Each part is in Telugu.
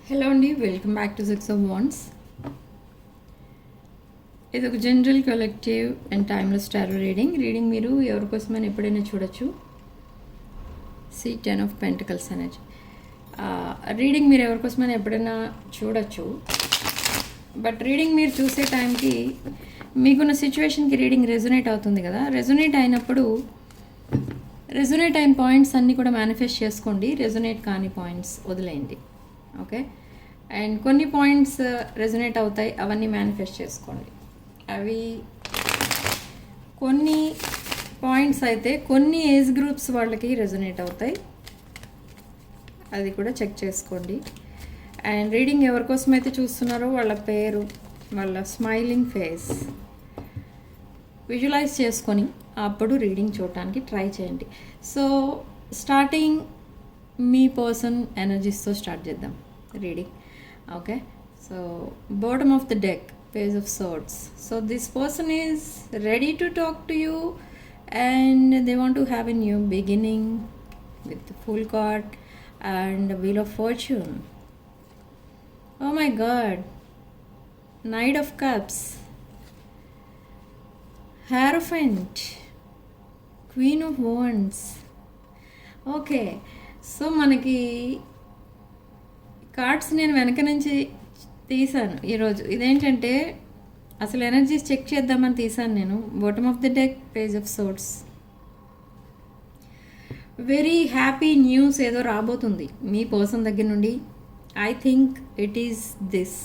హలో అండి, welcome back to six of wands. ఇది ఒక general collective and timeless tarot reading మీరు ఎవరికోసమైనా ఎప్పుడైనా చూడొచ్చు. C10 ఆఫ్ పెంటికల్స్ అనేది రీడింగ్ మీరు ఎవరికోసమైనా ఎప్పుడైనా చూడొచ్చు. బట్ రీడింగ్ మీరు చూసే టైంకి మీకున్న సిచ్యువేషన్కి రీడింగ్ రెజొనేట్ అవుతుంది కదా. రెజొనేట్ అయినప్పుడు రెజొనేట్ అయిన పాయింట్స్ అన్నీ కూడా మేనిఫెస్ట్ చేసుకోండి. రెజొనేట్ కాని పాయింట్స్ వదిలేయండి. ఓకే, అండ్ కొన్ని పాయింట్స్ రెజొనేట్ అవుతాయి, అవన్నీ మేనిఫెస్ట్ చేసుకోండి. అవి కొన్ని పాయింట్స్ అయితే కొన్ని ఏజ్ గ్రూప్స్ వాళ్ళకి రెజొనేట్ అవుతాయి, అది కూడా చెక్ చేసుకోండి. అండ్ రీడింగ్ ఎవరికోసం అయితే చూస్తున్నారో వాళ్ళ పేరు, వాళ్ళ స్మైలింగ్ ఫేస్ విజువలైజ్ చేసుకొని అప్పుడు రీడింగ్ చూడటానికి ట్రై చేయండి. సో స్టార్టింగ్ మీ పర్సన్ ఎనర్జీస్తో స్టార్ట్ చేద్దాం reading. Okay, so bottom of the deck, page of swords. So this person is ready to talk to you and they want to have a new beginning with the Fool card and Wheel of Fortune. Oh my god, Knight of Cups, Hierophant, Queen of Wands. Okay, so మనకి కార్డ్స్ నేను వెనక నుంచి తీసాను ఈరోజు. ఇదేంటంటే అసలు ఎనర్జీస్ చెక్ చేద్దామని తీసాను నేను. Bottom of the deck, page of swords. Very happy news ఏదో రాబోతుంది మీ పర్సన్ దగ్గర నుండి. I think it is this.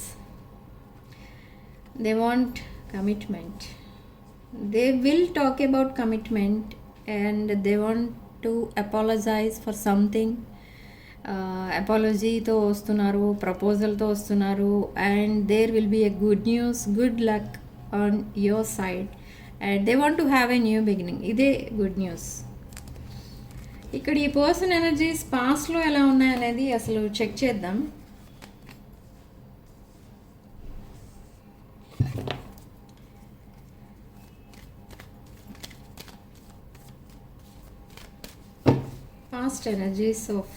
They want commitment. They will talk about commitment and they want to apologize for something. అపాలజీతో వస్తున్నారు, ప్రపోజల్తో వస్తున్నారు. And there will be a good news, good luck on your side and they want to have a new beginning. ఇదే గుడ్ న్యూస్. ఇక్కడ ఈ పర్సన్ ఎనర్జీస్ పాస్ట్లో ఎలా ఉన్నాయనేది అసలు చెక్ చేద్దాం. Past energies of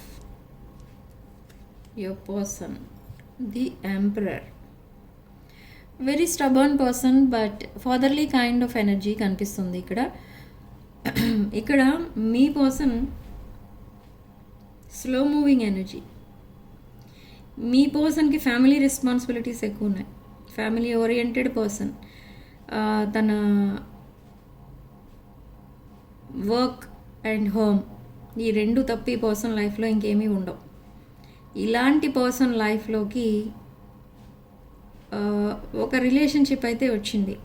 your person, the Emperor. Very stubborn person but fatherly kind of energy కనిపిస్తుంది ఇక్కడ. ఇక్కడ మీ పర్సన్ స్లో మూవింగ్ ఎనర్జీ. మీ పర్సన్కి ఫ్యామిలీ రెస్పాన్సిబిలిటీస్ ఎక్కువ ఉన్నాయి. Family oriented person. తన వర్క్ అండ్ హోమ్ ఈ రెండు తప్పి పర్సన్ లైఫ్లో ఇంకేమీ ఉండవు. ఇలాంటి పర్సన్ లైఫ్లోకి ఒక రిలేషన్షిప్ అయితే వచ్చింది.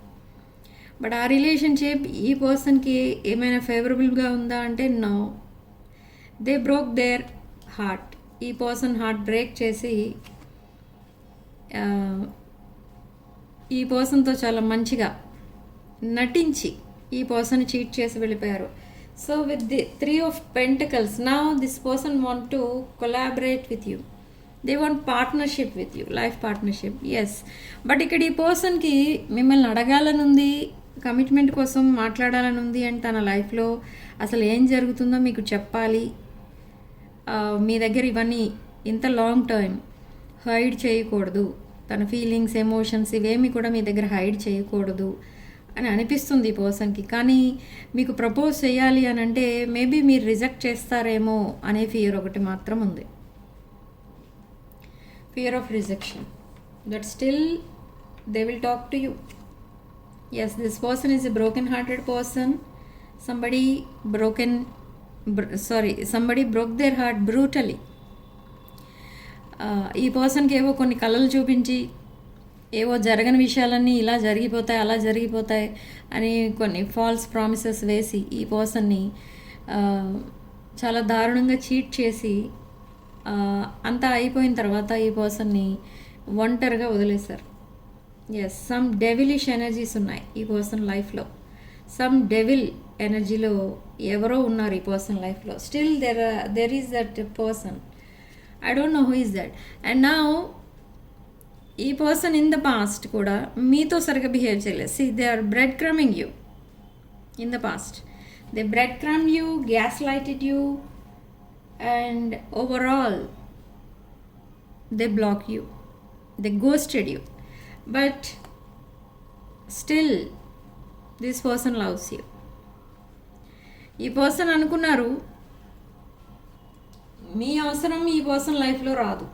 బట్ ఆ రిలేషన్షిప్ ఈ పర్సన్కి ఏమైనా ఫేవరబుల్గా ఉందా అంటే no. They broke their heart. ఈ పర్సన్ హార్ట్ బ్రేక్ చేసి ఈ పర్సన్తో చాలా మంచిగా నటించి ఈ పర్సన్ చీట్ చేసి వెళ్ళిపోయారు. So with the 3 of Pentacles, now this person want to collaborate with you. They want partnership with you, life partnership. Yes, but ఇక్కడ ఈ పర్సన్కి మిమ్మల్ని అడగాలని ఉంది, కమిట్మెంట్ కోసం మాట్లాడాలని ఉంది. అండ్ తన లైఫ్లో అసలు ఏం జరుగుతుందో మీకు చెప్పాలి. మీ దగ్గర ఇవన్నీ ఇంత లాంగ్ టైం హైడ్ చేయకూడదు. తన ఫీలింగ్స్, ఎమోషన్స్ ఇవేమి కూడా మీ దగ్గర హైడ్ చేయకూడదు అని అనిపిస్తుంది ఈ పర్సన్కి. కానీ మీకు ప్రపోజ్ చేయాలి అని అంటే మేబీ మీరు రిజెక్ట్ చేస్తారేమో అనే ఫియర్ ఒకటి మాత్రం ఉంది. Fear of rejection. But still they will talk to you. Yes, this person is a broken hearted person. Somebody broke their heart brutally. ఈ పర్సన్కి ఏవో కొన్ని కళలు చూపించి ఏవో జరగని విషయాలన్నీ ఇలా జరిగిపోతాయి, అలా జరిగిపోతాయి అని కొన్ని ఫాల్స్ ప్రామిసెస్ వేసి ఈ పర్సన్ని చాలా దారుణంగా చీట్ చేసి అంతా అయిపోయిన తర్వాత ఈ పర్సన్ని ఒంటరిగా వదిలేశారు. ఎస్, సమ్ డెవిలిష్ ఎనర్జీస్ ఉన్నాయి ఈ పర్సన్ లైఫ్లో. సమ్ డెవిల్ ఎనర్జీలో ఎవరో ఉన్నారు ఈ పర్సన్ లైఫ్లో. Still there is that person. I don't know who is that. And now ఈ పర్సన్ ఇన్ ద పాస్ట్ కూడా మీతో సరిగ్గా బిహేవ్ చేయలేదు. See, they are breadcrumbing you in the past. They breadcrumb you, gaslighted you, and overall they block you, they ghosted you, but still this person loves you. ఈ పర్సన్ అనుకున్నారు మీ అవసరం ఈ పర్సన్ లైఫ్లో రాదు.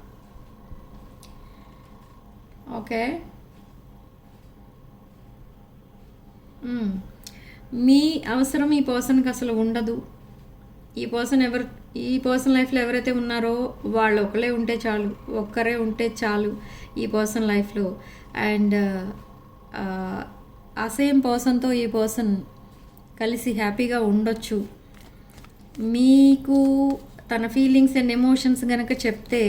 ఓకే, మీ అవసరం ఈ పర్సన్కి అసలు ఉండదు. ఈ పర్సన్ లైఫ్లో ఎవరైతే ఉన్నారో వాళ్ళు ఒక్కరే ఉంటే చాలు ఈ పర్సన్ లైఫ్లో. అండ్ ఆ సేమ్ పర్సన్తో ఈ పర్సన్ కలిసి హ్యాపీగా ఉండొచ్చు. మీకు తన ఫీలింగ్స్ అండ్ ఎమోషన్స్ కనుక చెప్తే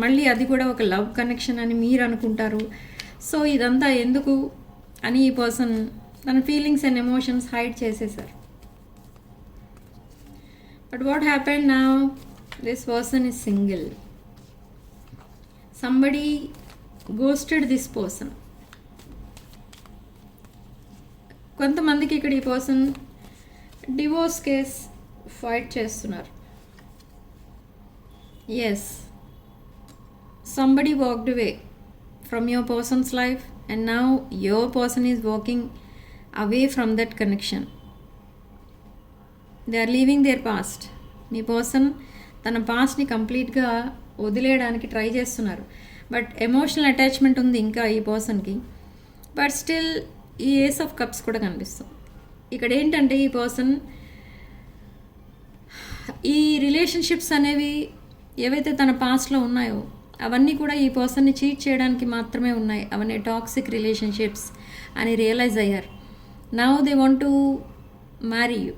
మళ్ళీ అది కూడా ఒక లవ్ కనెక్షన్ అని మీరు అనుకుంటారు. సో ఇదంతా ఎందుకు అని ఈ పర్సన్ తన ఫీలింగ్స్ అండ్ ఎమోషన్స్ హైడ్ చేసేసారు. But what happened now? This person is single. Somebody ghosted this person. కొంతమందికి ఇక్కడ ఈ పర్సన్ డివోర్స్ కేస్ ఫైట్ చేస్తున్నారు. Yes, somebody walked away from your person's life and now your person is walking away from that connection. They are leaving their past. Me person తన పాస్ట్ని కంప్లీట్గా వదిలేయడానికి ట్రై చేస్తున్నారు. బట్ ఎమోషనల్ అటాచ్మెంట్ ఉంది ఇంకా ఈ పర్సన్కి. బట్ స్టిల్ ఈ ఏస్ ఆఫ్ కప్స్ కూడా కనిపిస్తుంది. ఇక్కడ ఏంటంటే ఈ పర్సన్ ఈ రిలేషన్షిప్స్ అనేవి ఏవైతే తన పాస్ట్లో ఉన్నాయో అవన్నీ కూడా ఈ పర్సన్ని చీట్ చేయడానికి మాత్రమే ఉన్నాయి. అవన్నీ టాక్సిక్ రిలేషన్షిప్స్ అని రియలైజ్ అయ్యారు. Now they want to marry you.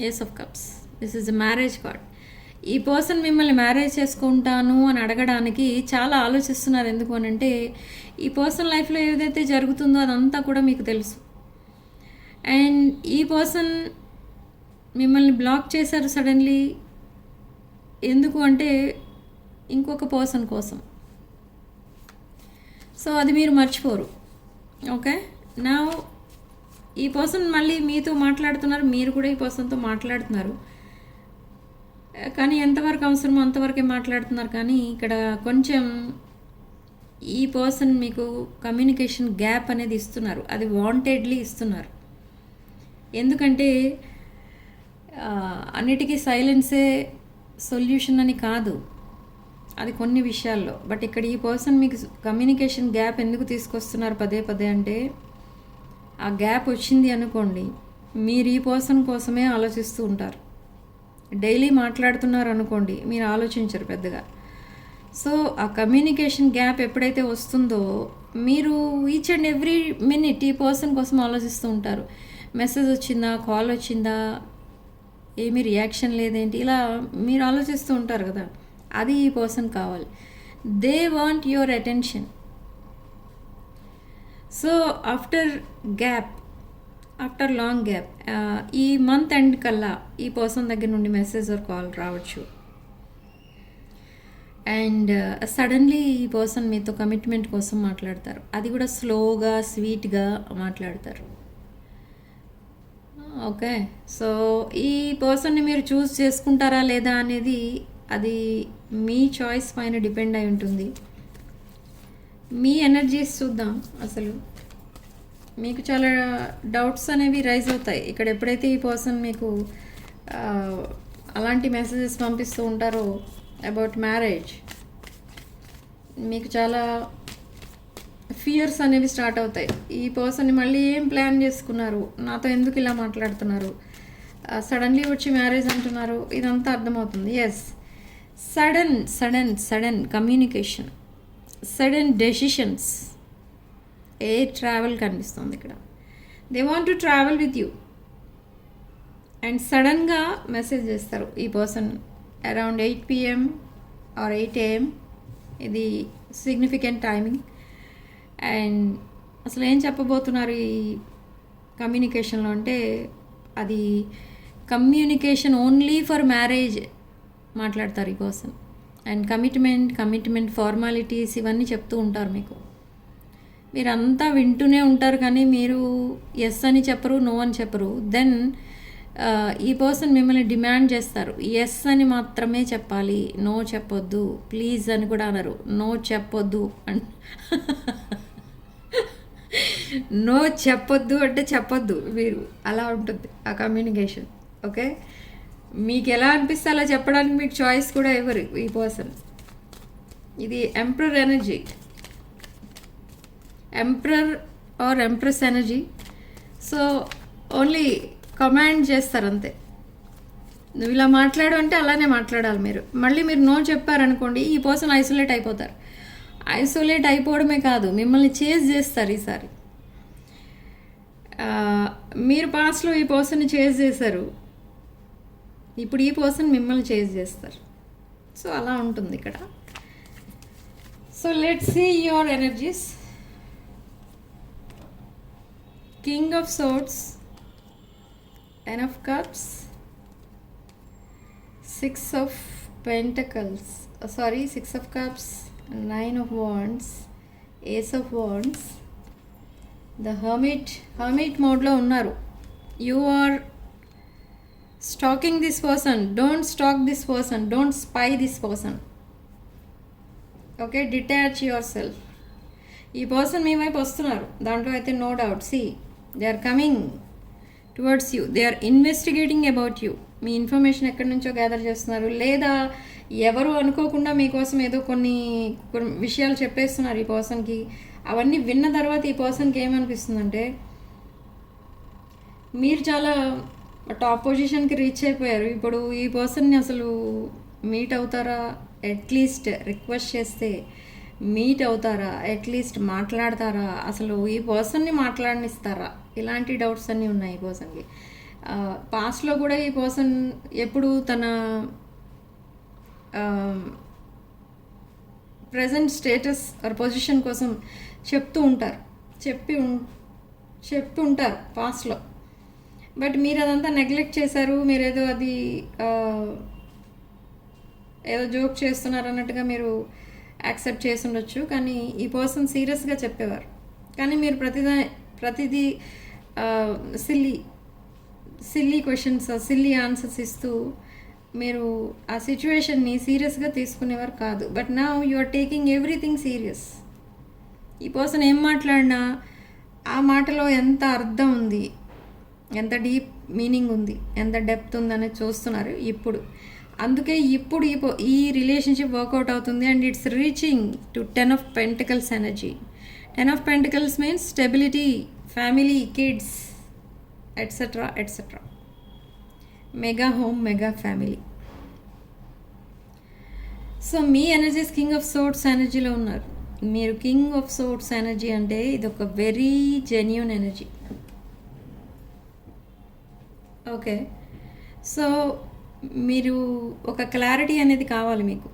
Ace of cups, this is a marriage card. ఈ పర్సన్ మిమ్మల్ని మ్యారేజ్ చేసుకుంటాను అని అడగడానికి చాలా ఆలోచిస్తున్నారు. ఎందుకు అని అంటే ఈ పర్సన్ లైఫ్లో ఏదైతే జరుగుతుందో అదంతా కూడా మీకు తెలుసు. అండ్ ఈ పర్సన్ మిమ్మల్ని బ్లాక్ చేశారు సడన్లీ. ఎందుకు అంటే ఇంకొక పర్సన్ కోసం. సో అది మీరు మర్చిపోరు. ఓకే, నా ఈ పర్సన్ మళ్ళీ మీతో మాట్లాడుతున్నారు, మీరు కూడా ఈ పర్సన్తో మాట్లాడుతున్నారు. కానీ ఎంతవరకు అవసరమో అంతవరకే మాట్లాడుతున్నారు. కానీ ఇక్కడ కొంచెం ఈ పర్సన్ మీకు కమ్యూనికేషన్ గ్యాప్ అనేది ఇస్తున్నారు. అది వాంటెడ్లీ ఇస్తున్నారు. ఎందుకంటే అన్నిటికీ సైలెన్సే సొల్యూషన్ అని కాదు, అది కొన్ని విషయాల్లో. బట్ ఇక్కడ ఈ పర్సన్ మీకు కమ్యూనికేషన్ గ్యాప్ ఎందుకు తీసుకొస్తున్నారు పదే పదే అంటే, ఆ గ్యాప్ వచ్చింది అనుకోండి, మీరు ఈ పర్సన్ కోసమే ఆలోచిస్తూ ఉంటారు. డైలీ మాట్లాడుతున్నారు అనుకోండి, మీరు ఆలోచించరు పెద్దగా. సో ఆ కమ్యూనికేషన్ గ్యాప్ ఎప్పుడైతే వస్తుందో మీరు ఈచ్ అండ్ ఎవ్రీ మినిట్ ఈ పర్సన్ కోసం ఆలోచిస్తూ ఉంటారు. మెసేజ్ వచ్చిందా, కాల్ వచ్చిందా, ఏమీ రియాక్షన్ లేదేంటి, ఇలా మీరు ఆలోచిస్తూ ఉంటారు కదా. అది ఈ పర్సన్ కావాలి. They want your attention. So after long gap ఈ మంత్ ఎండ్ కల్లా ఈ పర్సన్ దగ్గర నుండి మెసేజ్ ఆర్ కాల్ రావచ్చు. అండ్ సడన్లీ ఈ పర్సన్ మీతో కమిట్మెంట్ కోసం మాట్లాడతారు. అది కూడా స్లోగా స్వీట్గా మాట్లాడతారు. ఓకే, సో ఈ పర్సన్ని మీరు చూస్ చేసుకుంటారా లేదా అనేది అది మీ చాయిస్ పైన డిపెండ్ అయి ఉంటుంది. మీ ఎనర్జీస్ చూద్దాం. అసలు మీకు చాలా డౌట్స్ అనేవి రైజ్ అవుతాయి ఇక్కడ ఎప్పుడైతే ఈ పర్సన్ మీకు అలాంటి మెసేజెస్ పంపిస్తూ ఉంటారో అబౌట్ మ్యారేజ్. మీకు చాలా ఫియర్స్ అనేవి స్టార్ట్ అవుతాయి. ఈ పర్సన్ని మళ్ళీ ఏం ప్లాన్ చేసుకున్నారు, నాతో ఎందుకు ఇలా మాట్లాడుతున్నారు, సడన్లీ వచ్చి మ్యారేజ్ అంటున్నారు, ఇదంతా అర్థమవుతుంది. Yes, sudden communication, sudden decisions, air travel కనిపిస్తుంది ఇక్కడ. They want to travel with you and సడన్గా మెసేజ్ చేస్తారు ఈ person around 8 PM or 8 AM. ఇది సిగ్నిఫికెంట్ టైమింగ్. అండ్ అసలు ఏం చెప్పబోతున్నారు ఈ కమ్యూనికేషన్లో అంటే, అది కమ్యూనికేషన్ ఓన్లీ ఫర్ మ్యారేజ్ మాట్లాడతారు ఈ పర్సన్. అండ్ కమిట్మెంట్ ఫార్మాలిటీస్ ఇవన్నీ చెప్తూ ఉంటారు మీకు. మీరంతా వింటూనే ఉంటారు కానీ మీరు ఎస్ అని చెప్పరు, నో అని చెప్పరు. దెన్ ఈ పర్సన్ మిమ్మల్ని డిమాండ్ చేస్తారు. ఎస్ అని మాత్రమే చెప్పాలి, నో చెప్పొద్దు, ప్లీజ్ అని కూడా అనరు, నో చెప్పొద్దు అని నో చెప్పొద్దు అంటే చెప్పొద్దు మీరు, అలా ఉంటుంది ఆ కమ్యూనికేషన్. ఓకే, మీకు ఎలా అనిపిస్తే అలా చెప్పడానికి మీకు చాయిస్ కూడా ఇవ్వరు ఈ పర్సన్. ఇది emperor energy, emperor or empress energy. So only command చేస్తారు అంతే. నువ్వు ఇలా మాట్లాడు అంటే అలానే మాట్లాడాలి మీరు. మళ్ళీ మీరు నో చెప్పారనుకోండి, ఈ పర్సన్ ఐసోలేట్ అయిపోతారు. ఐసోలేట్ అయిపోవడమే కాదు, మిమ్మల్ని చేజ్ చేస్తారు ఈసారి. మీరు పాస్ట్లో ఈ పర్సన్ని చేజ్ చేశారు, ఇప్పుడు ఈ పర్సన్ మిమ్మల్ని చేజ్ చేస్తారు. సో అలా ఉంటుంది ఇక్కడ. So let's see your energies. King of swords, Ten of Cups, Six of Pentacles, Six of Cups, Nine of Wands, Ace of Wands, the Hermit mode lo unnaru. You are stalking this person. Don't stalk this person, don't spy this person. Okay, detach yourself. ఈ పర్సన్ మీ వైపు వస్తున్నారు, దాంట్లో అయితే no doubt. See, they are coming towards you, they are investigating about you. మీ ఇన్ఫర్మేషన్ ఎక్కడి నుంచో గ్యాదర్ చేస్తున్నారు, లేదా ఎవరు అనుకోకుండా మీకోసం ఏదో కొన్ని విషయాలు చెప్పేస్తున్నారు ఈ పర్సన్కి. అవన్నీ విన్న తర్వాత ఈ పర్సన్కి ఏమనిపిస్తుందంటే, మీరు చాలా టాప్ పొజిషన్కి రీచ్ అయిపోయారు, ఇప్పుడు ఈ పర్సన్ని అసలు మీట్ అవుతారా, అట్లీస్ట్ రిక్వెస్ట్ చేస్తే మీట్ అవుతారా, అట్లీస్ట్ మాట్లాడతారా, అసలు ఈ పర్సన్ని మాట్లాడనిస్తారా, ఇలాంటి డౌట్స్ అన్నీ ఉన్నాయి ఈ పర్సన్కి. పాస్ట్లో కూడా ఈ పర్సన్ ఎప్పుడు తన ప్రజెంట్ స్టేటస్ ఆర్ పొజిషన్ కోసం చెప్తూ ఉంటారు, చెప్పి ఉంటారు పాస్ట్లో. బట్ మీరు అదంతా నెగ్లెక్ట్ చేశారు, మీరేదో అది ఏదో జోక్ చేస్తున్నారు అన్నట్టుగా మీరు యాక్సెప్ట్ చేసి ఉండొచ్చు. కానీ ఈ పర్సన్ సీరియస్గా చెప్పేవారు, కానీ మీరు ప్రతిదీ సిల్లీ క్వశ్చన్స్, సిల్లీ ఆన్సర్స్ ఇస్తూ మీరు ఆ సిచ్యువేషన్ని సీరియస్గా తీసుకునేవారు కాదు. But now you are taking everything serious. ఈ పర్సన్ ఏం మాట్లాడినా ఆ మాటలో ఎంత అర్థం ఉంది, ఎంత డీప్ మీనింగ్ ఉంది, ఎంత డెప్త్ ఉందనేది చూస్తున్నారు ఇప్పుడు. అందుకే ఇప్పుడు ఈ రిలేషన్షిప్ వర్కౌట్ అవుతుంది. And it's reaching to 10 of Pentacles energy. 10 of Pentacles means stability, family, kids, etcetera etcetera. Mega home, mega family. So మీ ఎనర్జీస్ కింగ్ ఆఫ్ సోర్డ్స్ ఎనర్జీలో ఉన్నారు. మీరు కింగ్ ఆఫ్ సోర్డ్స్ ఎనర్జీ అంటే ఇది ఒక very genuine energy. Okay, so మీరు ఒక క్లారిటీ అనేది కావాలి మీకు.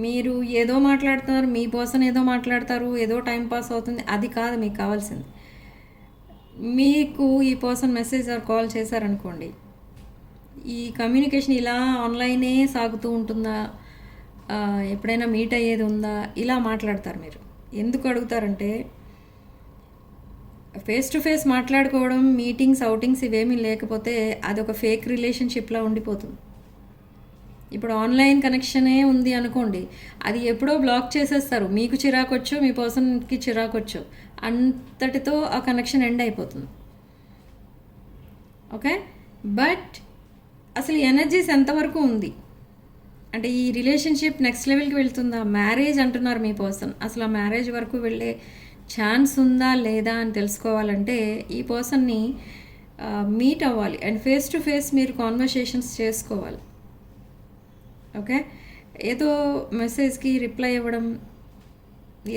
మీరు ఏదో మాట్లాడుతున్నారు, మీ పర్సన్ ఏదో మాట్లాడతారు, ఏదో టైం పాస్ అవుతుంది, అది కాదు మీకు కావాల్సింది. మీకు ఈ పర్సన్ మెసేజ్ ఆర్ కాల్ చేశారనుకోండి, ఈ కమ్యూనికేషన్ ఇలా ఆన్లైనే సాగుతూ ఉంటుందా, ఎప్పుడైనా మీట్ అయ్యేది ఉందా, ఇలా మాట్లాడతారు మీరు. ఎందుకు అడుగుతారంటే, ఫేస్ టు ఫేస్ మాట్లాడుకోవడం, మీటింగ్స్, అవుటింగ్స్ ఇవేమీ లేకపోతే అది ఒక ఫేక్ రిలేషన్షిప్లా ఉండిపోతుంది. ఇప్పుడు ఆన్లైన్ కనెక్షనే ఉంది అనుకోండి, అది ఎప్పుడో బ్లాక్ చేసేస్తారు. మీకు చిరాకొచ్చు, మీ పర్సన్కి చిరాకొచ్చు, అంతటితో ఆ కనెక్షన్ ఎండ్ అయిపోతుంది. ఓకే, బట్ అసలు ఎనర్జీస్ ఎంతవరకు ఉంది అంటే, ఈ రిలేషన్షిప్ నెక్స్ట్ లెవెల్కి వెళ్తుందా, మ్యారేజ్ అంటున్నారు మీ పర్సన్, అసలు ఆ మ్యారేజ్ వరకు వెళ్ళే ఛాన్స్ ఉందా లేదా అని తెలుసుకోవాలంటే ఈ పర్సన్ని మీట్ అవ్వాలి అండ్ ఫేస్ టు ఫేస్ మీరు కాన్వర్సేషన్స్ చేసుకోవాలి. ఓకే, ఏదో మెసేజ్కి రిప్లై ఇవ్వడం,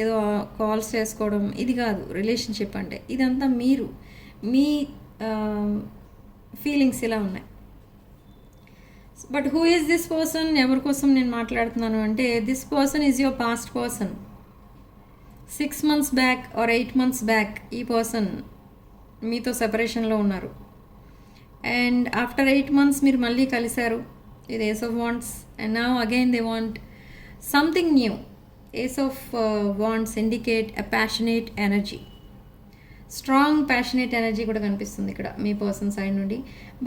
ఏదో కాల్స్ చేసుకోవడం, ఇది కాదు రిలేషన్షిప్ అంటే. ఇదంతా మీరు మీ ఫీలింగ్స్ ఇలా ఉన్నాయి. But who is this person, ఎవరి కోసం నేను మాట్లాడుతున్నాను అంటే, this person is your past person. 6 months back or 8 months back ఈ పర్సన్ మీతో సెపరేషన్లో ఉన్నారు. అండ్ ఆఫ్టర్ 8 months మీరు మళ్ళీ కలిశారు. ఇది ace of wands. And now again they want something new. Ace of wands indicate a passionate energy. Strong passionate energy కూడా కనిపిస్తుంది ఇక్కడ మీ పర్సన్ సైడ్ నుండి.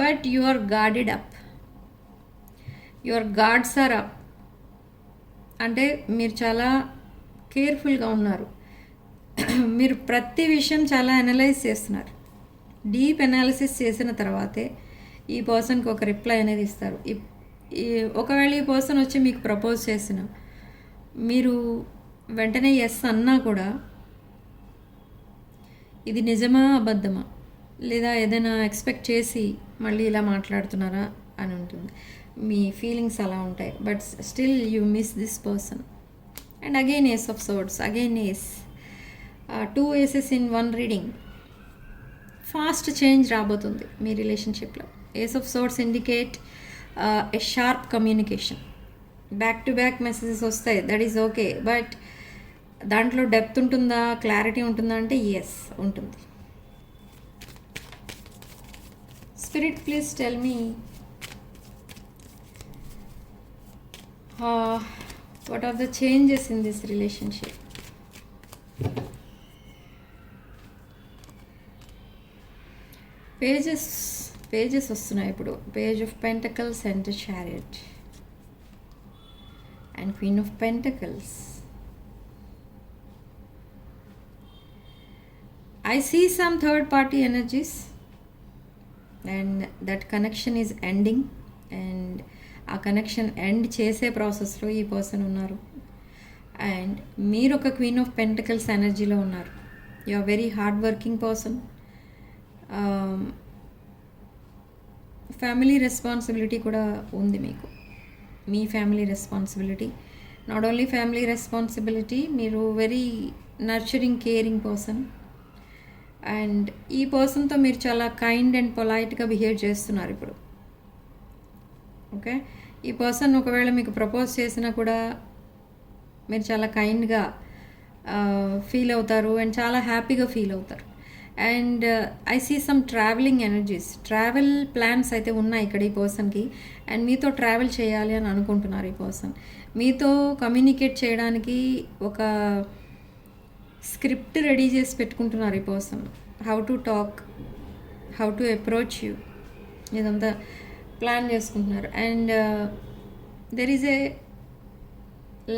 But you are guarded up, your guards are up. అంటే మీరు చాలా కేర్ఫుల్గా ఉన్నారు. మీరు ప్రతి విషయం చాలా అనలైజ్ చేస్తున్నారు. డీప్ అనాలిసిస్ చేసిన తర్వాతే ఈ పర్సన్కి ఒక రిప్లై అనేది ఇస్తారు. ఒకవేళ ఈ పర్సన్ వచ్చి మీకు ప్రపోజ్ చేసిన మీరు వెంటనే ఎస్ అన్నా కూడా ఇది నిజమా అబద్ధమా, లేదా ఏదైనా ఎక్స్పెక్ట్ చేసి మళ్ళీ ఇలా మాట్లాడుతున్నారా అని ఉంటుంది. మీ ఫీలింగ్స్ అలా ఉంటాయి. But still you miss this person. And again ace of swords, again ace, 2 aces in 1 reading. Fast change రాబోతుంది మీ రిలేషన్షిప్లో. Ace of swords indicate a sharp communication. Back to back messages వస్తాయి, దట్ ఈస్ ఓకే. బట్ దాంట్లో డెప్త్ ఉంటుందా, క్లారిటీ ఉంటుందా అంటే ఎస్ ఉంటుంది. Spirit please tell me what are the changes in this relationship. Pages వస్తున్నాయి ఇప్పుడు. Page of pentacles and chariot and queen of pentacles. I see some third party energies and that connection is ending, and ఆ కనెక్షన్ ఎండ్ చేసే ప్రాసెస్లో ఈ పర్సన్ ఉన్నారు. అండ్ మీరు ఒక క్వీన్ ఆఫ్ పెంటకల్స్ ఎనర్జీలో ఉన్నారు. You are very hard working person. Family responsibility కూడా ఉంది మీకు. మీ family responsibility, not only family responsibility, మీరు very nurturing caring person. And ఈ పర్సన్తో మీరు చాలా కైండ్ అండ్ పొలైట్గా బిహేవ్ చేస్తున్నారు ఇప్పుడు. ఓకే, ఈ పర్సన్ ఒకవేళ మీకు ప్రపోజ్ చేసినా కూడా మీరు చాలా కైండ్గా ఫీల్ అవుతారు అండ్ చాలా హ్యాపీగా ఫీల్ అవుతారు. And I see some travelling energies. Travel plans అయితే ఉన్నాయి ఇక్కడ ఈ పర్సన్కి. అండ్ మీతో ట్రావెల్ చేయాలి అని అనుకుంటున్నారు ఈ పర్సన్. మీతో కమ్యూనికేట్ చేయడానికి ఒక స్క్రిప్ట్ రెడీ చేసి పెట్టుకుంటున్నారు ఈ person. How to talk, how to approach you, ఇదంతా ప్లాన్ చేసుకుంటున్నారు. And there is a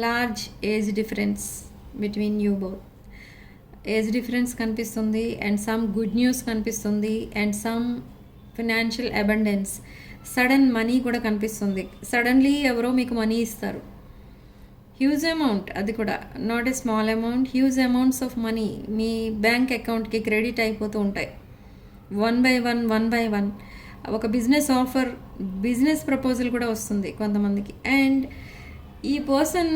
large age difference between you both. Age difference కనిపిస్తుంది అండ్ సమ్ గుడ్ న్యూస్ కనిపిస్తుంది and some financial abundance, sudden money కూడా కనిపిస్తుంది. సడన్లీ ఎవరో మీకు మనీ ఇస్తారు, హ్యూజ్ అమౌంట్, అది కూడా not a small amount, huge amounts of money me bank అకౌంట్కి క్రెడిట్ అయిపోతూ ఉంటాయి వన్ బై వన్. ఒక బిజినెస్ ఆఫర్, బిజినెస్ ప్రపోజల్ కూడా వస్తుంది కొంతమందికి. అండ్ ఈ పర్సన్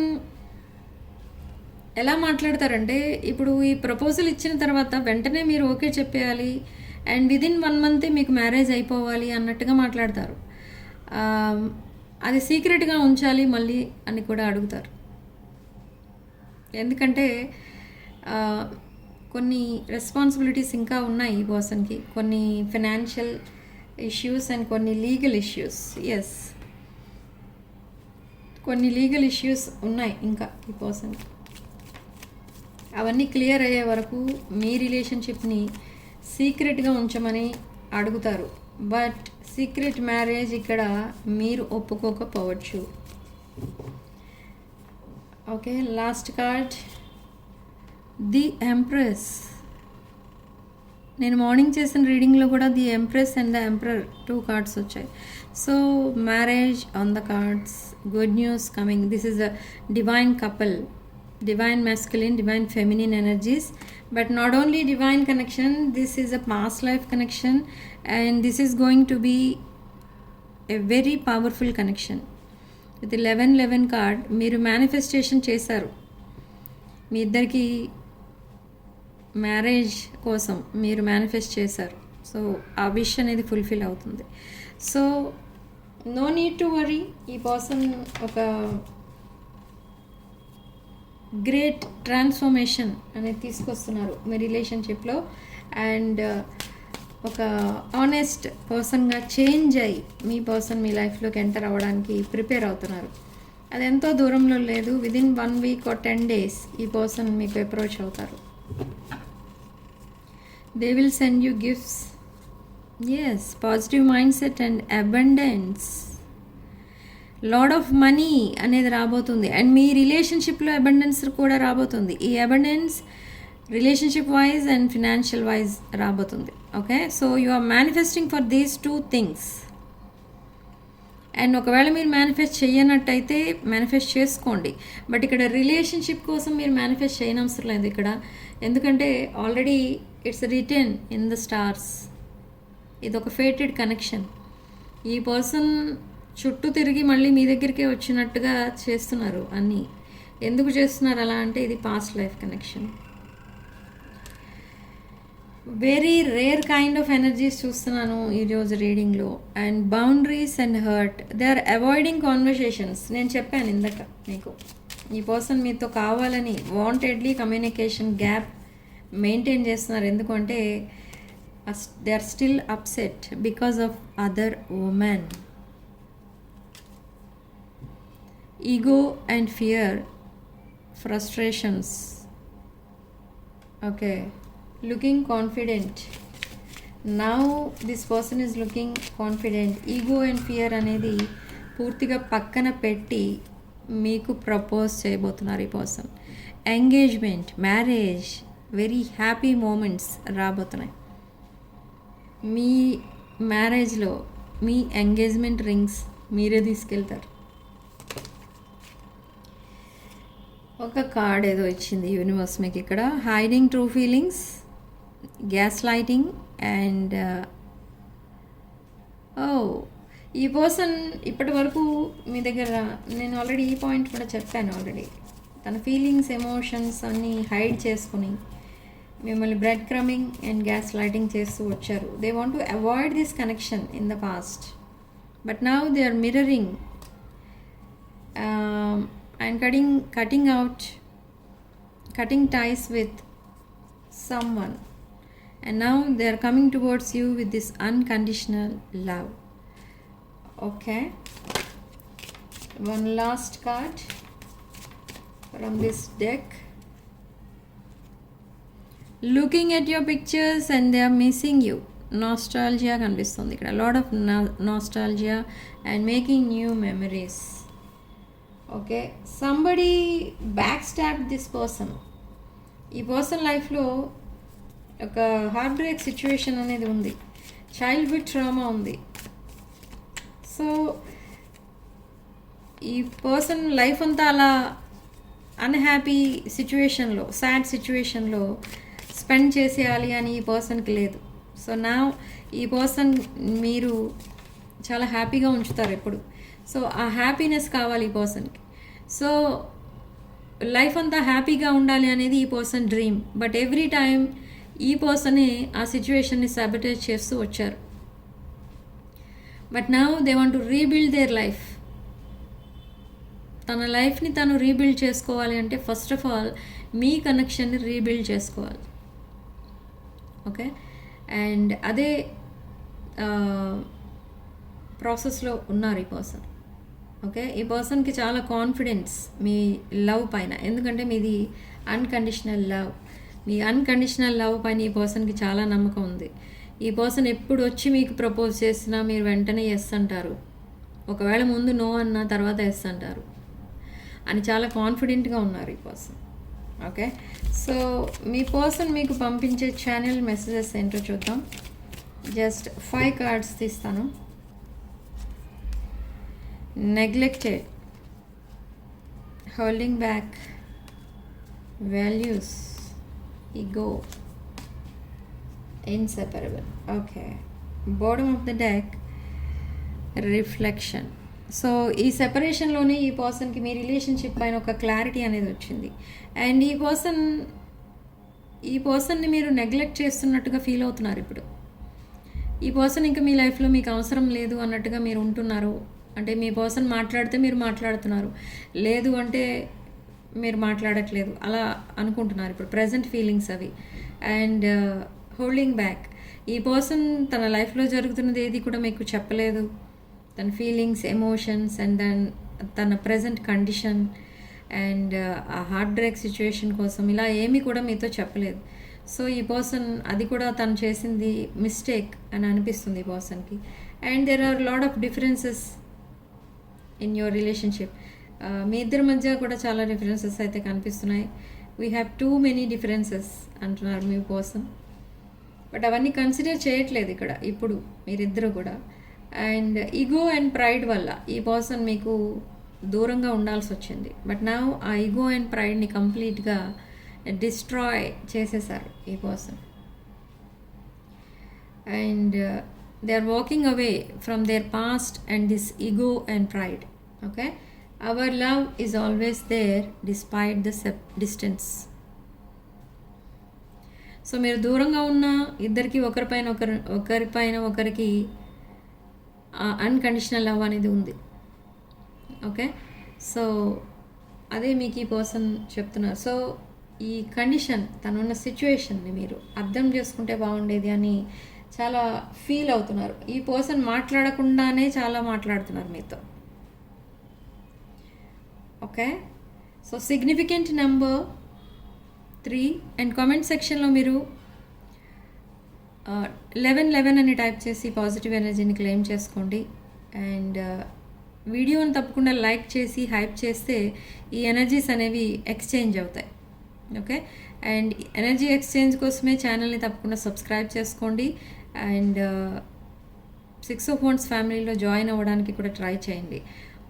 ఎలా మాట్లాడతారంటే, ఇప్పుడు ఈ ప్రపోజల్ ఇచ్చిన తర్వాత వెంటనే మీరు ఓకే చెప్పేయాలి అండ్ విదిన్ 1 month మీకు మ్యారేజ్ అయిపోవాలి అన్నట్టుగా మాట్లాడతారు. అది సీక్రెట్గా ఉంచాలి మళ్ళీ అని కూడా అడుగుతారు. ఎందుకంటే కొన్ని రెస్పాన్సిబిలిటీస్ ఇంకా ఉన్నాయి ఈ పర్సన్కి, కొన్ని ఫైనాన్షియల్ ఇష్యూస్ అండ్ కొన్ని లీగల్ ఇష్యూస్. ఎస్, కొన్ని లీగల్ ఇష్యూస్ ఉన్నాయి ఇంకా ఈ పర్సన్కి. అవన్నీ క్లియర్ అయ్యే వరకు మీ రిలేషన్షిప్ని సీక్రెట్గా ఉంచమని అడుగుతారు. బట్ సీక్రెట్ మ్యారేజ్ ఇక్కడ మీరు ఒప్పుకోకపోవచ్చు. Okay, last card the empress. నేను మార్నింగ్ చేసిన రీడింగ్లో కూడా the empress and the emperor 2 cards వచ్చాయి. So marriage on the cards, good news coming. This is a divine couple, divine masculine, divine feminine energies, but not only divine connection, this is a past life connection and this is going to be a very powerful connection. With 11 card మీరు మేనిఫెస్టేషన్ చేశారు, మీ ఇద్దరికి మ్యారేజ్ కోసం మీరు మేనిఫెస్ట్ చేశారు. సో ఆ విష్ అనేది ఫుల్ఫిల్ అవుతుంది. So no need to worry. ఈ పర్సన్ ఒక గ్రేట్ ట్రాన్స్ఫర్మేషన్ అనేది తీసుకొస్తున్నారు మీ రిలేషన్షిప్లో. అండ్ ఒక ఆనెస్ట్ పర్సన్గా చేంజ్ అయ్యి మీ పర్సన్ మీ లైఫ్లోకి ఎంటర్ అవ్వడానికి ప్రిపేర్ అవుతున్నారు. అది ఎంతో దూరంలో లేదు, విదిన్ 1 week or 10 days ఈ పర్సన్ మీకు అప్రోచ్ అవుతారు. They will send you gifts. Yes, positive mindset and abundance. Lot of money అనేది రాబోతుంది. అండ్ మీ రిలేషన్షిప్లో అబండెన్స్ కూడా రాబోతుంది. ఈ abundance relationship wise and financial wise రాబోతుంది. Okay, so you are manifesting for these 2 things. And ఒకవేళ మీరు మేనిఫెస్ట్ చేయనట్టయితే మేనిఫెస్ట్ చేసుకోండి. బట్ ఇక్కడ రిలేషన్షిప్ కోసం మీరు మేనిఫెస్ట్ చేయనవసరం లేదు ఇక్కడ. ఎందుకంటే already it's written in the stars. ఇది ఒక ఫేటెడ్ కనెక్షన్. ఈ పర్సన్ చుట్టూ తిరిగి మళ్ళీ మీ దగ్గరికే వచ్చినట్టుగా చేస్తున్నారు అన్నీ. ఎందుకు చేస్తున్నారు అలా అంటే ఇది past life connection. Very rare kind of energies చూస్తున్నాను ఈరోజు రీడింగ్లో. And boundaries and hurt. They are avoiding conversations. నేను చెప్పాను ఇందాక మీకు, ఈ పర్సన్ మీతో కావాలని వాంటెడ్లీ కమ్యూనికేషన్ గ్యాప్ మెయింటైన్ చేస్తున్నారు. ఎందుకంటే they are still upset because of other women. Ego and fear, frustrations. Okay, looking confident. Now this person is looking confident. Ego and fear అనేది పూర్తిగా పక్కన పెట్టి మీకు ప్రపోజ్ చేయబోతున్నారు ఈ పర్సన్. Engagement, marriage, very happy moments రాబోతున్నాయి. మీ మ్యారేజ్లో మీ ఎంగేజ్మెంట్ రింగ్స్ మీరే తీసుకెళ్తారు. ఒక కార్డ్ ఏదో ఇచ్చింది యూనివర్స్ మీకు ఇక్కడ. Hiding true feelings, gas lighting and ఈ పర్సన్ ఇప్పటి వరకు మీ దగ్గర, నేను ఆల్రెడీ ఈ పాయింట్ కూడా చెప్పాను ఆల్రెడీ, తన ఫీలింగ్స్ ఎమోషన్స్ అన్నీ హైడ్ చేసుకుని మిమ్మల్ని breadcrumbing and gaslighting చేస్తూ వచ్చారు. They want to avoid this connection in the past, but now they are mirroring and cutting ties with someone, and now they are coming towards you with this unconditional love. Okay, one last card from this deck. Looking at your pictures and they are missing you. Nostalgia కనిపిస్తుంది ఇక్కడ. Lot of nostalgia and making new memories. Okay, somebody back stop this person. ఈ పర్సన్ లైఫ్లో ఒక హార్ట్ బ్రేక్ సిచ్యువేషన్ అనేది ఉంది. చైల్డ్హుడ్ ట్రామా ఉంది. సో ఈ పర్సన్ లైఫ్ అంతా అలా అన్హ్యాపీ సిచ్యువేషన్లో, సాడ్ సిచ్యువేషన్లో స్పెండ్ చేసేయాలి అని ఈ పర్సన్కి లేదు. సో నా ఈ పర్సన్ మీరు చాలా హ్యాపీగా ఉంచుతారు ఎప్పుడు. సో ఆ హ్యాపీనెస్ కావాలి ఈ పర్సన్కి. సో లైఫ్ అంతా హ్యాపీగా ఉండాలి అనేది ఈ person dream. But every time ఈ పర్సనే ఆ సిచ్యువేషన్ని సాబిటేజ్ చేస్తూ వచ్చారు. But now they want to rebuild their life. తన లైఫ్ని తను రీబిల్డ్ చేసుకోవాలి అంటే ఫస్ట్ ఆఫ్ ఆల్ మీ కనెక్షన్ని రీబిల్డ్ చేసుకోవాలి. ఓకే, అండ్ అదే ప్రాసెస్లో ఉన్నారు ఈ పర్సన్. ఓకే, ఈ పర్సన్కి చాలా కాన్ఫిడెన్స్ మీ లవ్ పైన, ఎందుకంటే మీది అన్కండిషనల్ లవ్. మీ అన్కండిషనల్ లవ్ పైన ఈ పర్సన్కి చాలా నమ్మకం ఉంది. ఈ పర్సన్ ఎప్పుడు వచ్చి మీకు ప్రపోజ్ చేసినా మీరు వెంటనే ఎస్ అంటారు. ఒకవేళ ముందు నో అన్న తర్వాత ఎస్ అంటారు అని చాలా కాన్ఫిడెంట్గా ఉన్నారు ఈ పర్సన్. ఓకే, సో మీ పర్సన్ మీకు పంపించే ఛానల్ మెసేజెస్ ఏంటో చూద్దాం. జస్ట్ 5 కార్డ్స్ తీస్తాను. Neglected, holding back, values, ego, inseparable. Okay, bottom of the deck, reflection. So ఈ సెపరేషన్లోనే ఈ పర్సన్కి మీ రిలేషన్షిప్ పైన ఒక క్లారిటీ అనేది వచ్చింది. అండ్ ఈ పర్సన్ని మీరు నెగ్లెక్ట్ చేస్తున్నట్టుగా ఫీల్ అవుతున్నారు ఇప్పుడు. ఈ పర్సన్ ఇంకా మీ లైఫ్లో మీకు అవసరం లేదు అన్నట్టుగా మీరు ఉంటున్నారు. అంటే మీ పర్సన్ మాట్లాడితే మీరు మాట్లాడుతున్నారు, లేదు అంటే మీరు మాట్లాడట్లేదు, అలా అనుకుంటున్నారు ఇప్పుడు ప్రజెంట్ ఫీలింగ్స్ అవి. అండ్ హోల్డింగ్ బ్యాక్, ఈ పర్సన్ తన లైఫ్లో జరుగుతున్నది ఏది కూడా మీకు చెప్పలేదు. తన ఫీలింగ్స్, ఎమోషన్స్ అండ్ దెన్ తన ప్రజెంట్ కండిషన్ అండ్ ఆ హార్ట్ బ్రేక్ సిచ్యువేషన్ కోసం ఇలా ఏమీ కూడా మీతో చెప్పలేదు. సో ఈ పర్సన్ అది కూడా తను చేసింది మిస్టేక్ అని అనిపిస్తుంది ఈ పర్సన్కి. And there are lot of differences in your relationship. మీ ఇద్దరి మధ్య కూడా చాలా డిఫరెన్సెస్ అయితే కనిపిస్తున్నాయి. We have too many differences అంటున్నారు మీ పర్సన్. బట్ అవన్నీ కన్సిడర్ చేయట్లేదు ఇక్కడ ఇప్పుడు మీరిద్దరు కూడా. అండ్ ఈగో అండ్ ప్రైడ్ వల్ల ఈ పర్సన్ మీకు దూరంగా ఉండాల్సి వచ్చింది. బట్ నా ఆ ఈగో అండ్ ప్రైడ్ని కంప్లీట్గా డిస్ట్రాయ్ చేసేసారు ఈ person. And they are walking away from their past and this ego and pride. Okay, our love is always there despite the distance. So మీరు దూరంగా ఉన్న ఇద్దరికి ఒకరిపైన ఒకరికి అన్కండిషనల్ లవ్ అనేది ఉంది. ఓకే, సో అదే మీకు ఈ పర్సన్ చెప్తున్నారు. సో ఈ కండిషన్, తనున్న సిచ్యువేషన్ని మీరు అర్థం చేసుకుంటే బాగుండేది అని చాలా ఫీల్ అవుతున్నారు. ఈ పర్సన్ మాట్లాడకుండానే చాలా మాట్లాడుతున్నారు మీతో. Okay, so significant number 3. And comment సెక్షన్లో మీరు 1111 అని టైప్ చేసి పాజిటివ్ ఎనర్జీని క్లెయిమ్ చేసుకోండి. అండ్ వీడియోని తప్పకుండా లైక్ చేసి హైప్ చేస్తే ఈ ఎనర్జీస్ అనేవి ఎక్స్చేంజ్ అవుతాయి. ఓకే, అండ్ ఎనర్జీ ఎక్స్చేంజ్ కోసమే ఛానల్ని తప్పకుండా సబ్స్క్రైబ్ చేసుకోండి. అండ్ 6 of Wands ఫ్యామిలీలో జాయిన్ అవ్వడానికి కూడా ట్రై చేయండి.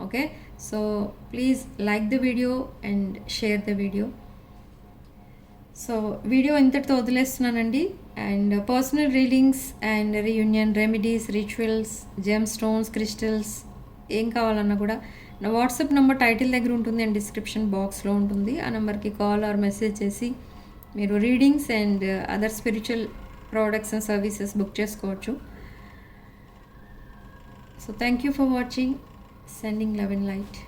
Okay, so please like the video and share the video. So video ఇంతటితో వదిలేస్తున్నానండి. And personal readings and reunion remedies, rituals, gemstones, crystals ఏం కావాలన్నా కూడా నా వాట్సాప్ నెంబర్ టైటిల్ దగ్గర ఉంటుంది అండ్ డిస్క్రిప్షన్ బాక్స్లో ఉంటుంది. ఆ నెంబర్కి కాల్ ఆర్ మెసేజ్ చేసి మీరు readings and other spiritual products and services book చేసుకోవచ్చు. So thank you for watching. Sending love and light.